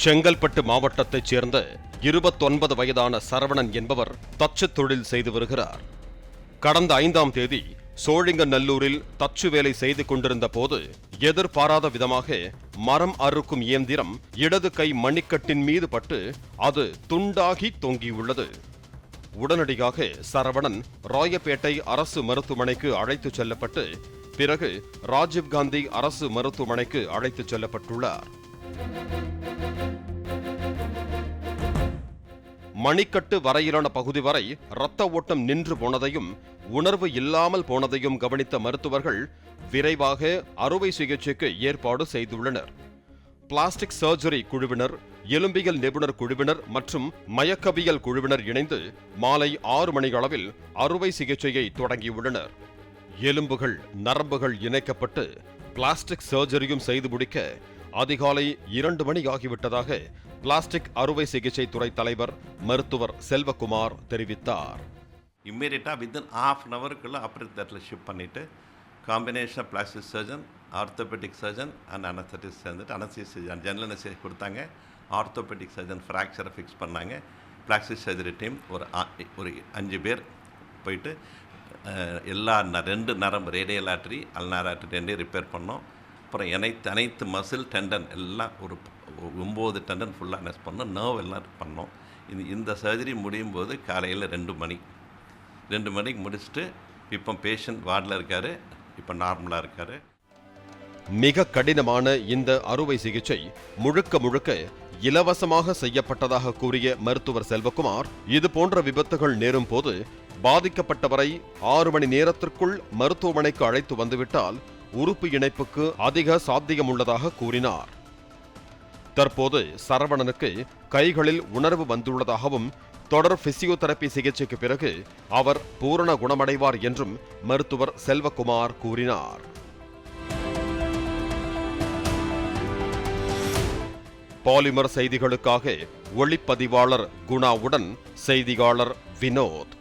செங்கல்பட்டு மாவட்டத்தைச் சேர்ந்த 29 வயதான சரவணன் என்பவர் தச்சு தொழில் செய்து வருகிறார். கடந்த 5ஆம் தேதி சோழிங்கநல்லூரில் தச்சு வேலை செய்து கொண்டிருந்த போது எதிர்பாராத விதமாக மரம் அறுக்கும் இயந்திரம் இடது கை மணிக்கட்டின் மீது பட்டு அது துண்டாகி தொங்கியுள்ளது. உடனடியாக சரவணன் ராயப்பேட்டை அரசு மருத்துவமனைக்கு அழைத்துச் செல்லப்பட்டு பிறகு ராஜீவ்காந்தி அரசு மருத்துவமனைக்கு அழைத்துச் செல்லப்பட்டுள்ளார். மணிக்கட்டு வரையிலான பகுதி வரை இரத்த ஓட்டம் நின்று போனதையும் உணர்வு இல்லாமல் போனதையும் கவனித்த மருத்துவர்கள் விரைவாக அறுவை சிகிச்சைக்கு ஏற்பாடு செய்துள்ளனர். பிளாஸ்டிக் சர்ஜரி குழுவினர், எலும்பியல் நிபுணர் குழுவினர் மற்றும் மயக்கவியல் குழுவினர் இணைந்து மாலை 6 மணி அளவில் அறுவை சிகிச்சையை தொடங்கியுள்ளனர். எலும்புகள், நரம்புகள் இணைக்கப்பட்டு பிளாஸ்டிக் சர்ஜரியும் செய்து முடிக்க அதிகாலை 2 மணி ஆகிவிட்டதாக பிளாஸ்டிக் அறுவை சிகிச்சை துறை தலைவர் மருத்துவர் செல்வகுமார் தெரிவித்தார். இம்மீடியட்டாக வித்தின் ½ அன் ஹவருக்குள்ளே ஆப்ரேட் தேட்டரில் ஷிஃப்ட் பண்ணிவிட்டு combination plastic surgeon, orthopaedic surgeon and anaesthetist சேர்ந்துட்டு அனஸ்தீசியா ஜெனரல் அனஸ்தீசியா கொடுத்தாங்க. ஆர்த்தோபெடிக் சர்ஜன் ஃப்ராக்சரை ஃபிக்ஸ் பண்ணாங்க. பிளாஸ்டிக் சர்ஜரி டீம் ஒரு 5 பேர் போயிட்டு எல்லா 2 நரம்பு radial artery, ulnar artery 2 repair பண்ணோம். அப்புறம் அனைத்து மசில் டெண்டன் எல்லாம் ஒரு 9 டெண்டன் ஃபுல்லாக நெஸ் பண்ணோம். நர்வ் எல்லாம் பண்ணோம். இந்த சர்ஜரி முடியும் போது காலையில் 2 மணிக்கு முடிச்சுட்டு இப்போ பேஷண்ட் வார்டில் இருக்கார். இப்போ நார்மலாக இருக்கார். மிக கடினமான இந்த அறுவை சிகிச்சை முழுக்க இலவசமாக செய்யப்பட்டதாக கூறிய மருத்துவர் செல்வகுமார், இது போன்ற விபத்துகள் நேரும் போது பாதிக்கப்பட்டவரை 6 மணி நேரத்திற்குள் மருத்துவமனைக்கு அழைத்து வந்துவிட்டால் உறுப்பு இணைப்புக்கு அதிக சாத்தியமுள்ளதாக கூறினார். தற்போது சரவணனுக்கு கைகளில் உணர்வு வந்துள்ளதாகவும் தொடர் பிசியோதெரபி சிகிச்சைக்கு பிறகு அவர் பூரண குணமடைவார் என்றும் மருத்துவர் செல்வகுமார் கூறினார். பாலிமர் செய்திகளுக்காக ஒளிப்பதிவாளர் குணாவுடன் செய்தியாளர் வினோத்.